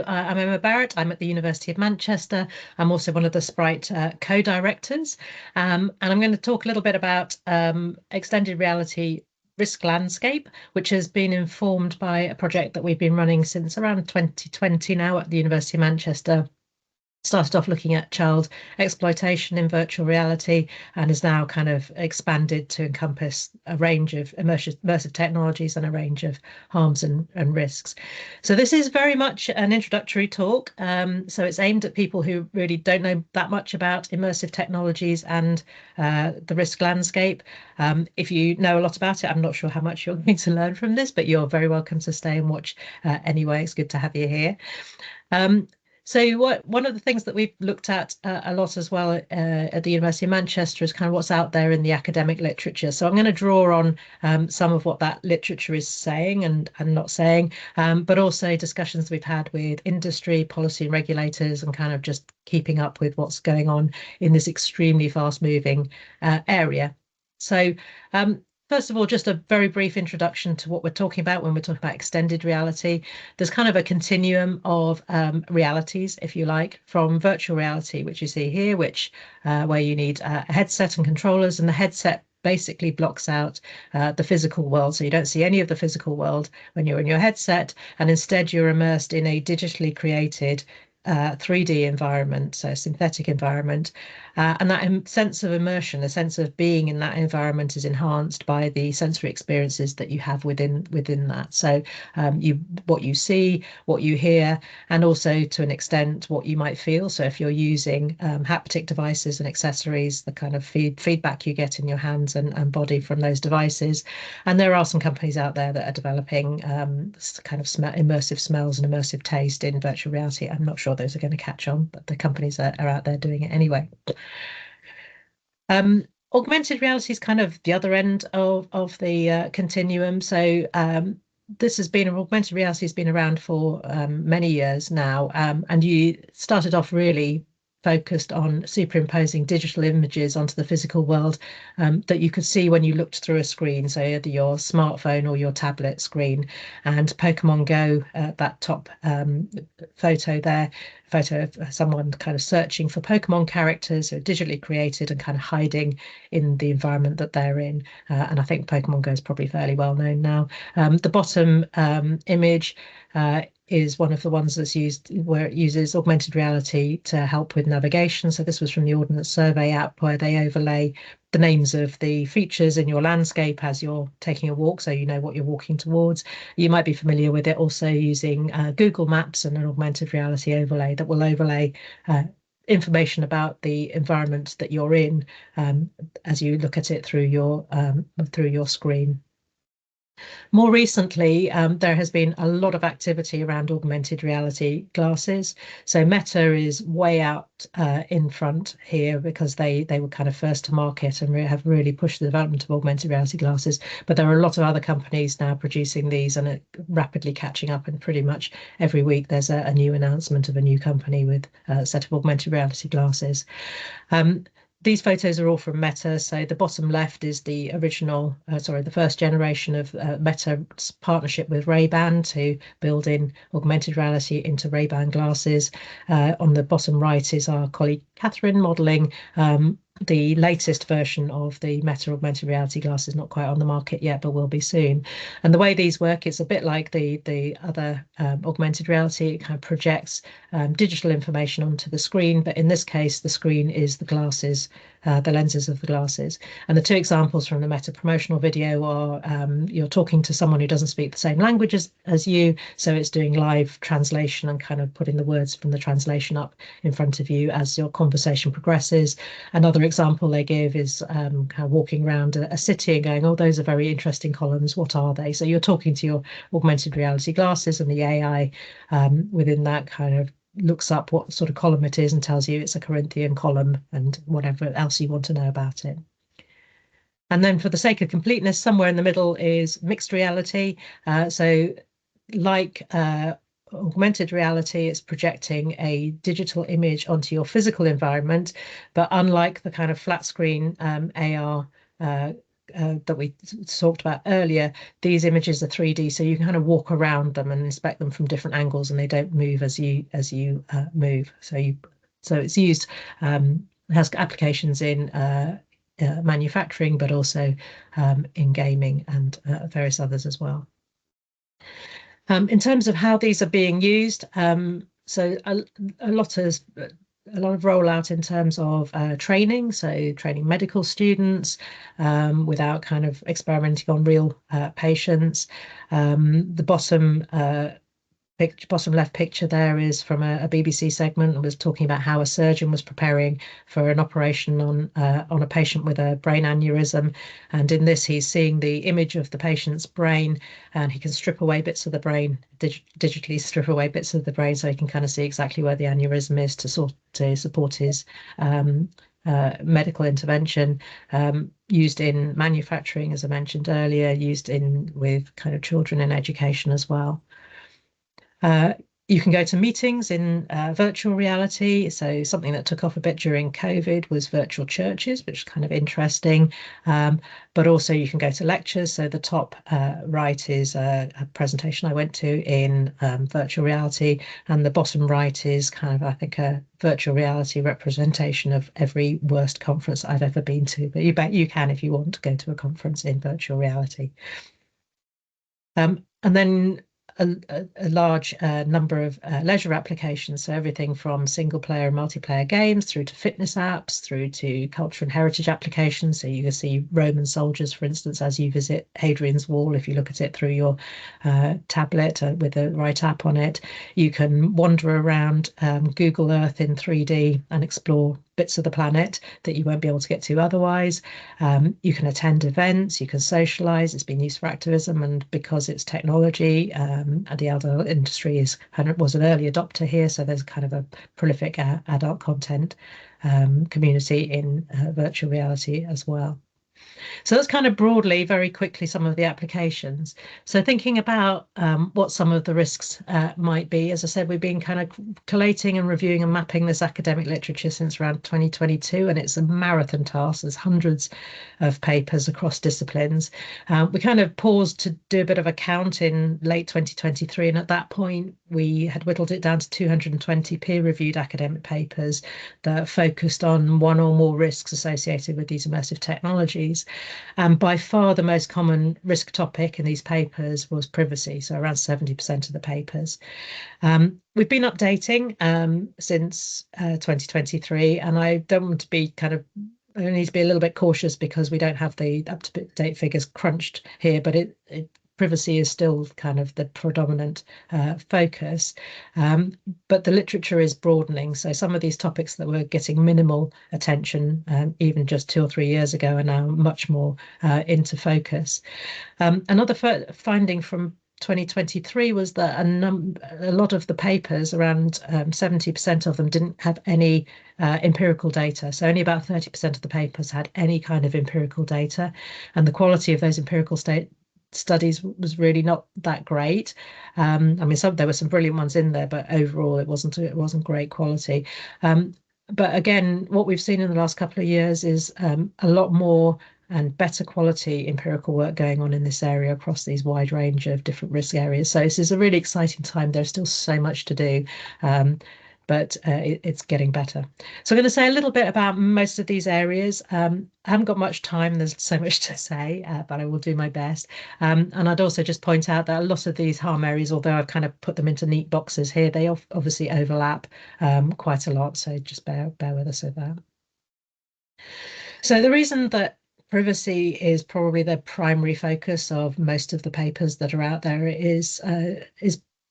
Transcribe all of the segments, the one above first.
I'm Emma Barrett. I'm at the University of Manchester. I'm also one of the SPRITE co-directors. And I'm going to talk a little bit about extended reality risk landscape, which has been informed by a project that we've been running since around 2020 now at the University of Manchester. Started off looking at child exploitation in virtual reality and is now kind of expanded to encompass a range of immersive technologies and a range of harms and risks. So this is very much an introductory talk. So it's aimed at people who really don't know that much about immersive technologies and the risk landscape. If you know a lot about it, I'm not sure how much you're going to learn from this, but you're very welcome to stay and watch anyway. It's good to have you here. So one of the things that we've looked at a lot as well at the University of Manchester is kind of what's out there in the academic literature. So I'm going to draw on some of what that literature is saying and not saying, but also discussions we've had with industry, policy and regulators, and kind of just keeping up with what's going on in this extremely fast-moving area. So first of all, just a very brief introduction to what we're talking about when we're talking about extended reality. There's kind of a continuum of realities, if you like, from virtual reality, which you see here, which where you need a headset and controllers, and the headset basically blocks out the physical world. So you don't see any of the physical world when you're in your headset, and instead you're immersed in a digitally created 3D environment, so a synthetic environment, and that sense of immersion, a sense of being in that environment, is enhanced by the sensory experiences that you have within that. So what you see, what you hear, and also to an extent what you might feel. So if you're using haptic devices and accessories, the kind of feedback you get in your hands and body from those devices. And there are some companies out there that are developing kind of immersive smells and immersive taste in virtual reality. I'm not sure those are going to catch on, but the companies are out there doing it anyway. Augmented reality is kind of the other end of the continuum. So augmented reality has been around for many years now, and you started off really focused on superimposing digital images onto the physical world that you could see when you looked through a screen, so either your smartphone or your tablet screen. And Pokemon Go, that top photo there, photo of someone kind of searching for Pokemon characters who are digitally created and kind of hiding in the environment that they're in. And I think Pokemon Go is probably fairly well known now. The bottom image is one of the ones that's used where it uses augmented reality to help with navigation. So this was from the Ordnance Survey app, where they overlay the names of the features in your landscape as you're taking a walk, so you know what you're walking towards. You might be familiar with it also using Google Maps and an augmented reality overlay that will overlay information about the environment that you're in as you look at it through your screen. More recently, there has been a lot of activity around augmented reality glasses. So Meta is way out in front here because they were kind of first to market and have really pushed the development of augmented reality glasses. But there are a lot of other companies now producing these and are rapidly catching up. And pretty much every week there's a new announcement of a new company with a set of augmented reality glasses. These photos are all from Meta. So the bottom left is the original, the first generation of Meta's partnership with Ray-Ban to build in augmented reality into Ray-Ban glasses. On the bottom right is our colleague Catherine modelling the latest version of the Meta augmented reality glasses, not quite on the market yet, but will be soon. And the way these work, it's a bit like the other augmented reality. It kind of projects digital information onto the screen, but in this case, the screen is the glasses, the lenses of the glasses. And the two examples from the Meta promotional video are you're talking to someone who doesn't speak the same language as you, so it's doing live translation and kind of putting the words from the translation up in front of you as your conversation progresses. Another example they give is kind of walking around a city and going, oh, those are very interesting columns, what are they? So you're talking to your augmented reality glasses, and the AI within that kind of looks up what sort of column it is and tells you it's a Corinthian column and whatever else you want to know about it. And then for the sake of completeness, somewhere in the middle is mixed reality. So like augmented reality, it's projecting a digital image onto your physical environment, but unlike the kind of flat screen AR that we talked about earlier, these images are 3D, so you can kind of walk around them and inspect them from different angles, and they don't move as you move. So it's used, has applications in manufacturing, but also in gaming and various others as well. In terms of how these are being used, so a lot of rollout in terms of training, so training medical students without kind of experimenting on real patients. The bottom left picture there is from a BBC segment and was talking about how a surgeon was preparing for an operation on a patient with a brain aneurysm, and in this he's seeing the image of the patient's brain, and he can strip away bits of the brain, digitally strip away bits of the brain, so he can kind of see exactly where the aneurysm is to support his medical intervention, used in manufacturing, as I mentioned earlier, used with kind of children in education as well. You can go to meetings in virtual reality. So something that took off a bit during COVID was virtual churches, which is kind of interesting. But also you can go to lectures. So the top right is a presentation I went to in virtual reality, and the bottom right is kind of, I think, a virtual reality representation of every worst conference I've ever been to. But you bet you can, if you want to go to a conference in virtual reality. And then a large number of leisure applications, so everything from single player and multiplayer games through to fitness apps, through to culture and heritage applications. So you can see Roman soldiers, for instance, as you visit Hadrian's Wall, if you look at it through your tablet with the right app on it. You can wander around Google Earth in 3D and explore bits of the planet that you won't be able to get to otherwise. You can attend events, you can socialize. It's been used for activism, and because it's technology, and the adult industry was an early adopter here, so there's kind of a prolific adult content community in virtual reality as well. So that's kind of broadly, very quickly, some of the applications. So thinking about what some of the risks might be, as I said, we've been kind of collating and reviewing and mapping this academic literature since around 2022, and it's a marathon task. There's hundreds of papers across disciplines. We kind of paused to do a bit of a count in late 2023, and at that point we had whittled it down to 220 peer-reviewed academic papers that focused on one or more risks associated with these immersive technologies. And by far the most common risk topic in these papers was privacy, so around 70% of the papers. We've been updating since 2023, and I don't want to be I need to be a little bit cautious because we don't have the up-to-date figures crunched here, but privacy is still kind of the predominant focus, but the literature is broadening. So some of these topics that were getting minimal attention even just 2 or 3 years ago are now much more into focus. Another finding from 2023 was that a lot of the papers, around 70% of them, didn't have any empirical data. So only about 30% of the papers had any kind of empirical data, and the quality of those empirical studies was really not that great. I mean, there were some brilliant ones in there, but overall it wasn't great quality. But again, what we've seen in the last couple of years is a lot more and better quality empirical work going on in this area across these wide range of different risk areas. So this is a really exciting time. There's still so much to do, but it's getting better. So I'm going to say a little bit about most of these areas. I haven't got much time, there's so much to say, but I will do my best. And I'd also just point out that a lot of these harm areas, although I've kind of put them into neat boxes here, they obviously overlap quite a lot, so just bear with us with that. So the reason that privacy is probably the primary focus of most of the papers that are out there is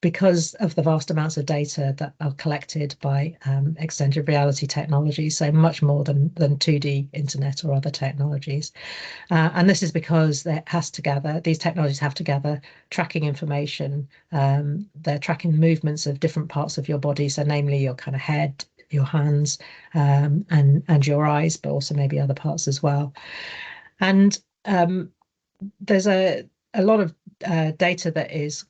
because of the vast amounts of data that are collected by extended reality technology, so much more than 2D internet or other technologies. And this is because these technologies have to gather tracking information. They're tracking movements of different parts of your body, so namely your kind of head, your hands, and your eyes, but also maybe other parts as well. And there's a a lot of data that is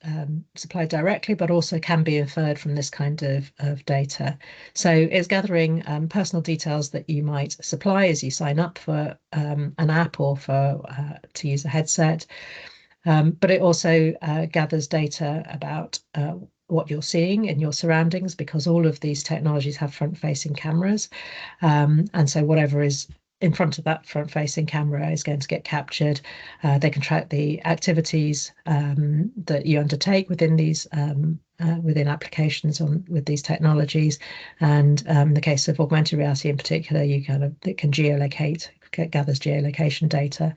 supplied directly, but also can be inferred from this kind of data. So it's gathering personal details that you might supply as you sign up for an app or for to use a headset. But it also gathers data about what you're seeing in your surroundings, because all of these technologies have front-facing cameras. And so whatever is in front of that front-facing camera is going to get captured. They can track the activities that you undertake within these within applications with these technologies. And in the case of augmented reality in particular, it can geolocate, gathers geolocation data.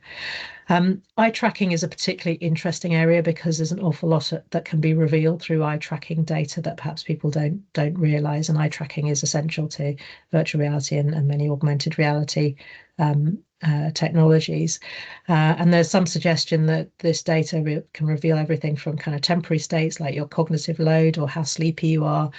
Eye tracking is a particularly interesting area because there's an awful lot that can be revealed through eye tracking data that perhaps people don't realize. And eye tracking is essential to virtual reality and many augmented reality technologies. And there's some suggestion that this data can reveal everything from kind of temporary states like your cognitive load or how sleepy you are,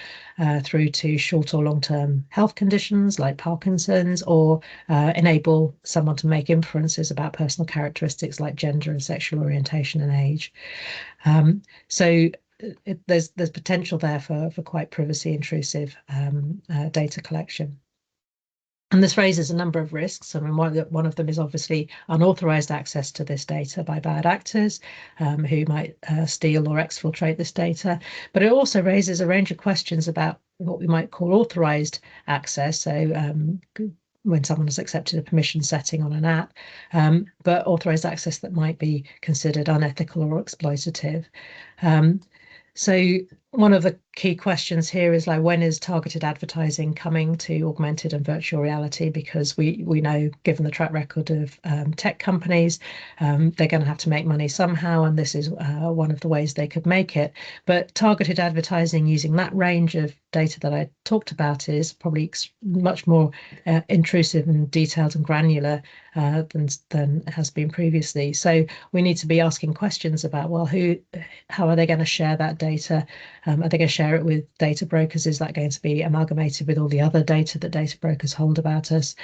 through to short or long-term health conditions like Parkinson's, or enable someone to make inferences about personal characteristics like gender and sexual orientation and age. So there's potential there for quite privacy intrusive data collection. And this raises a number of risks. I mean, one of them is obviously unauthorized access to this data by bad actors who might steal or exfiltrate this data. But it also raises a range of questions about what we might call authorized access. So when someone has accepted a permission setting on an app, but authorized access that might be considered unethical or exploitative. So one of the key questions here is like, when is targeted advertising coming to augmented and virtual reality? Because we know, given the track record of tech companies, they're going to have to make money somehow, and this is one of the ways they could make it. But targeted advertising using that range of data that I talked about is probably much more intrusive and detailed and granular than has been previously. So we need to be asking questions about, well, how are they going to share that data? Are they going to share it with data brokers? Is that going to be amalgamated with all the other data that data brokers hold about us?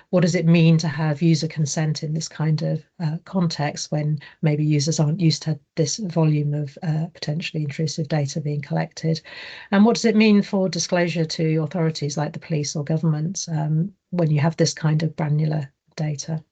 What does it mean to have user consent in this kind of context when maybe users aren't used to this volume of potentially intrusive data being collected? And what does it mean for disclosure to authorities like the police or governments when you have this kind of granular data?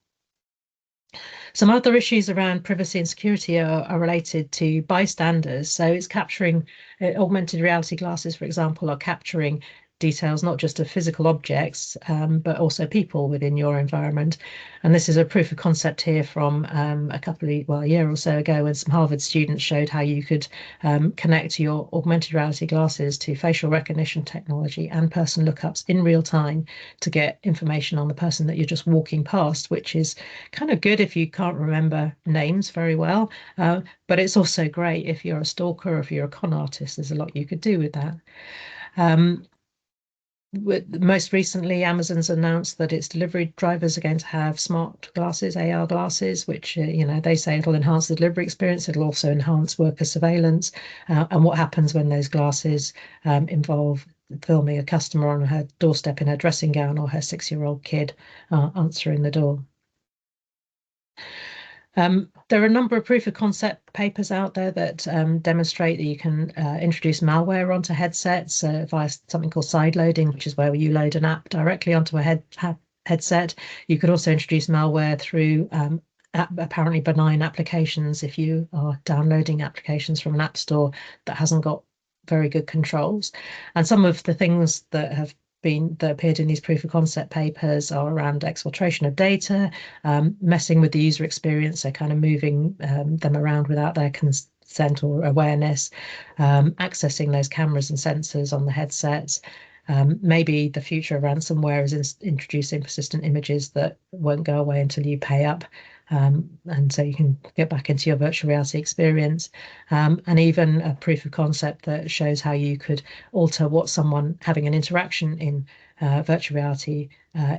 Some other issues around privacy and security are related to bystanders. So it's capturing augmented reality glasses, for example, are capturing details not just of physical objects, but also people within your environment. And this is a proof of concept here from a year or so ago, when some Harvard students showed how you could connect your augmented reality glasses to facial recognition technology and person lookups in real time to get information on the person that you're just walking past, which is kind of good if you can't remember names very well. But it's also great if you're a stalker or if you're a con artist. There's a lot you could do with that. Most recently, Amazon's announced that its delivery drivers are going to have smart glasses, AR glasses, which, they say it'll enhance the delivery experience. It'll also enhance worker surveillance. And what happens when those glasses involve filming a customer on her doorstep in her dressing gown, or her 6-year-old kid answering the door. There are a number of proof of concept papers out there that demonstrate that you can introduce malware onto headsets via something called sideloading, which is where you load an app directly onto a headset. You could also introduce malware through apparently benign applications if you are downloading applications from an app store that hasn't got very good controls. And some of the things that appeared in these proof of concept papers are around exfiltration of data, messing with the user experience, so kind of moving them around without their consent or awareness, accessing those cameras and sensors on the headsets. Maybe the future of ransomware is introducing persistent images that won't go away until you pay up. And so you can get back into your virtual reality experience, and even a proof of concept that shows how you could alter what someone having an interaction in virtual reality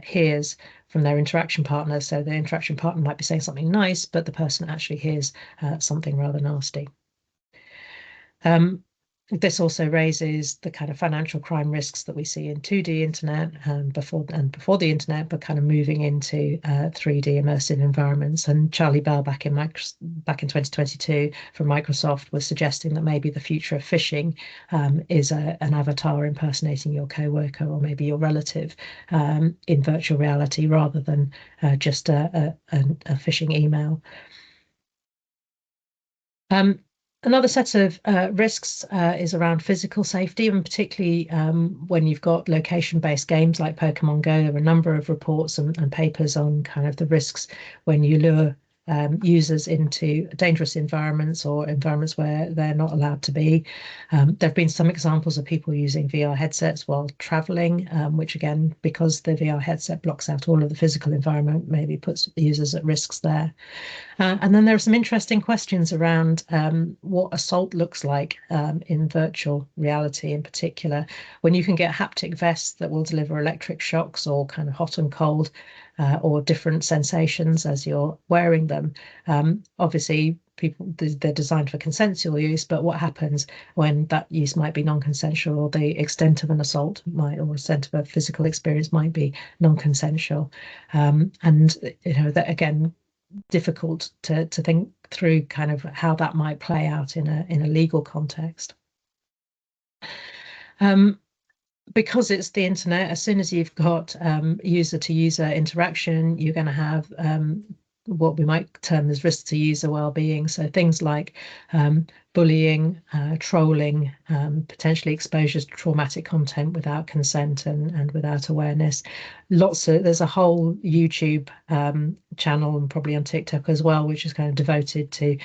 hears from their interaction partner. So the interaction partner might be saying something nice, but the person actually hears something rather nasty. This also raises the kind of financial crime risks that we see in 2D internet and before the internet, but kind of moving into 3D immersive environments. And Charlie Bell back in 2022 from Microsoft was suggesting that maybe the future of phishing is an avatar impersonating your coworker or maybe your relative in virtual reality rather than just a phishing email. Another set of risks is around physical safety, and particularly when you've got location-based games like Pokemon Go. There are a number of reports and papers on kind of the risks when you lure users into dangerous environments or environments where they're not allowed to be. There have been some examples of people using VR headsets while traveling, which again, because the VR headset blocks out all of the physical environment, maybe puts users at risks there. And then there are some interesting questions around what assault looks like in virtual reality in particular. When you can get haptic vests that will deliver electric shocks or kind of hot and cold or different sensations as you're wearing them. Obviously, they're designed for consensual use, but what happens when that use might be non-consensual or the extent of an assault or extent of a physical experience might be non-consensual. And that again, difficult to think through kind of how that might play out in a legal context. Because it's the internet, as soon as you've got user-to-user interaction, you're going to have what we might term as risks to user well-being. So things like bullying, trolling, potentially exposure to traumatic content without consent and without awareness. There's a whole YouTube channel and probably on TikTok as well, which is kind of devoted to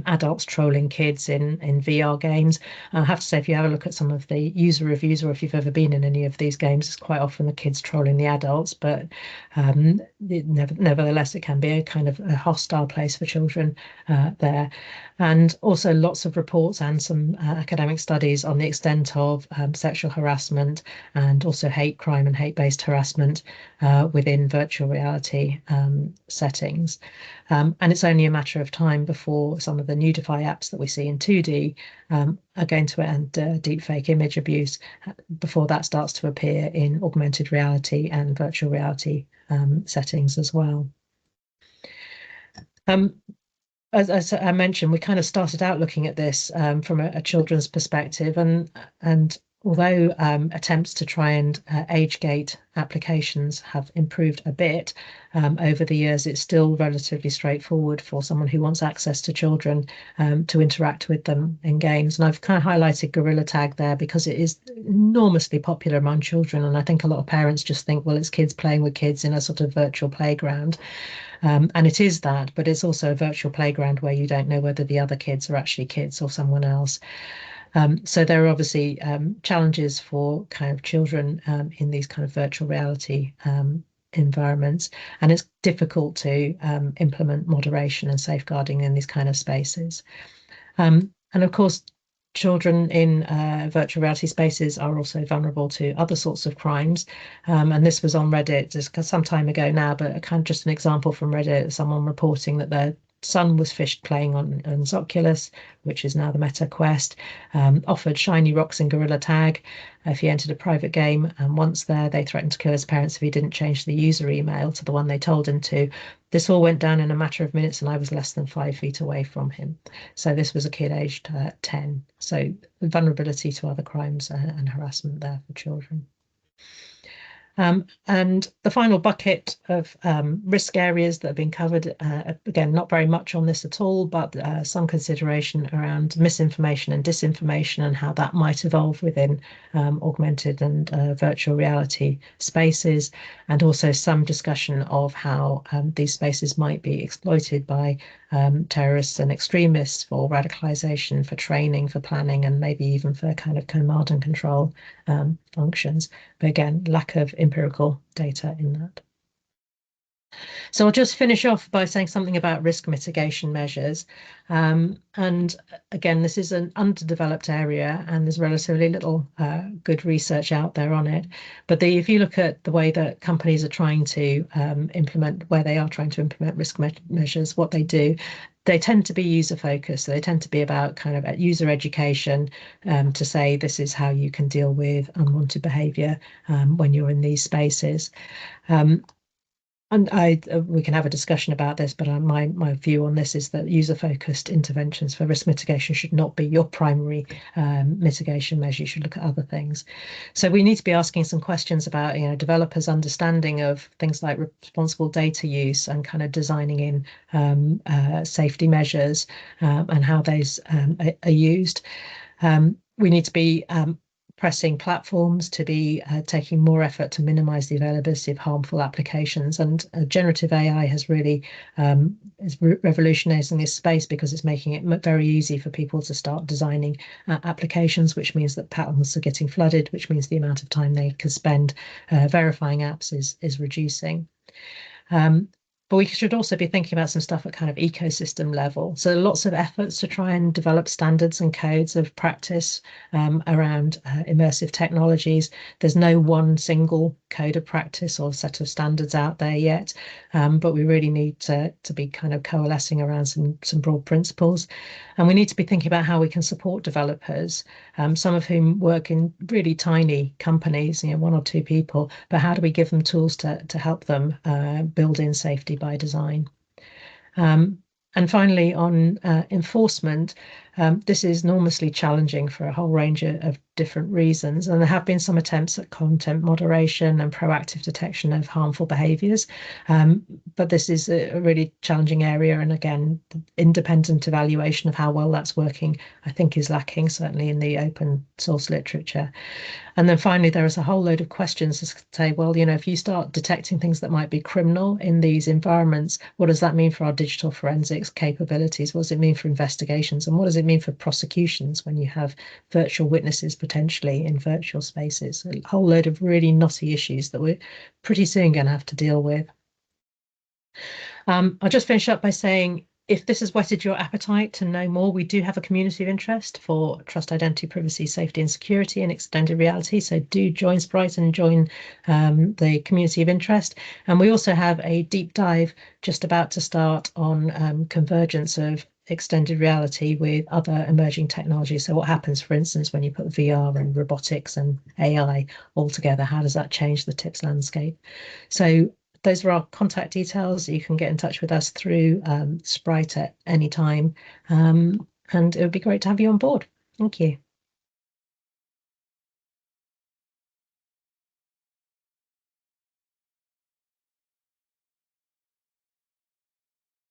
adults trolling kids in VR games. I have to say, if you have a look at some of the user reviews, or if you've ever been in any of these games, it's quite often the kids trolling the adults, but nevertheless, it can be a kind of a hostile place for children there. And also lots of reports and some academic studies on the extent of sexual harassment and also hate crime and hate-based harassment within virtual reality settings. And it's only a matter of time before some of the nudify apps that we see in 2D are going to end deepfake image abuse before that starts to appear in augmented reality and virtual reality settings as well. As I mentioned, we kind of started out looking at this from a children's perspective, and although attempts to try and age gate applications have improved a bit over the years, it's still relatively straightforward for someone who wants access to children to interact with them in games. And I've kind of highlighted Gorilla Tag there because it is enormously popular among children, and I think a lot of parents just think, well, it's kids playing with kids in a sort of virtual playground. And it is that, but it's also a virtual playground where you don't know whether the other kids are actually kids or someone else. So there are obviously challenges for kind of children in these kind of virtual reality environments, and it's difficult to implement moderation and safeguarding in these kind of spaces. And of course, children in virtual reality spaces are also vulnerable to other sorts of crimes. And this was on Reddit just some time ago now, but kind of just an example from Reddit, someone reporting that their son was phished playing on Oculus, which is now the Meta Quest, offered shiny rocks in Gorilla Tag if he entered a private game, and once there they threatened to kill his parents if he didn't change the user email to the one they told him to. This all went down in a matter of minutes and I was less than 5 feet away from him. So this was a kid aged 10. So vulnerability to other crimes and harassment there for children. And the final bucket of risk areas that have been covered, again, not very much on this at all, but some consideration around misinformation and disinformation and how that might evolve within augmented and virtual reality spaces, and also some discussion of how these spaces might be exploited by terrorists and extremists for radicalization, for training, for planning, and maybe even for kind of command and control functions. But again, lack of empirical data in that. So I'll just finish off by saying something about risk mitigation measures. And again, this is an underdeveloped area and there's relatively little good research out there on it. But if you look at the way that companies are trying to implement risk measures, what they do, they tend to be user focused. So they tend to be about kind of user education, to say this is how you can deal with unwanted behavior when you're in these spaces. And we can have a discussion about this, but my view on this is that user-focused interventions for risk mitigation should not be your primary mitigation measure. You should look at other things. So we need to be asking some questions about, developers' understanding of things like responsible data use and kind of designing in safety measures and how those are used. We need to be pressing platforms to be taking more effort to minimize the availability of harmful applications. And generative AI has really is revolutionizing this space because it's making it very easy for people to start designing applications, which means that patents are getting flooded, which means the amount of time they can spend verifying apps is reducing. But we should also be thinking about some stuff at kind of ecosystem level. So lots of efforts to try and develop standards and codes of practice around immersive technologies. There's no one single code of practice or set of standards out there yet, but we really need to be kind of coalescing around some broad principles. And we need to be thinking about how we can support developers, some of whom work in really tiny companies, 1 or 2 people, but how do we give them tools to help them build in safety by design? And finally, on enforcement, this is enormously challenging for a whole range of different reasons. And there have been some attempts at content moderation and proactive detection of harmful behaviours. But this is a really challenging area. And again, the independent evaluation of how well that's working, I think, is lacking, certainly in the open source literature. And then finally, there is a whole load of questions to say, well, if you start detecting things that might be criminal in these environments, what does that mean for our digital forensics capabilities? What does it mean for investigations? And what does it mean for prosecutions when you have virtual witnesses potentially in virtual spaces? A whole load of really knotty issues that we're pretty soon going to have to deal with. I'll just finish up by saying, if this has whetted your appetite to know more, we do have a community of interest for trust, identity, privacy, safety and security and extended reality. So do join SPRITE and join the community of interest. And we also have a deep dive just about to start on convergence of extended reality with other emerging technologies. So what happens, for instance, when you put VR and robotics and AI all together? How does that change the TIPS landscape? So those are our contact details. You can get in touch with us through SPRITE at any time. And it would be great to have you on board. Thank you.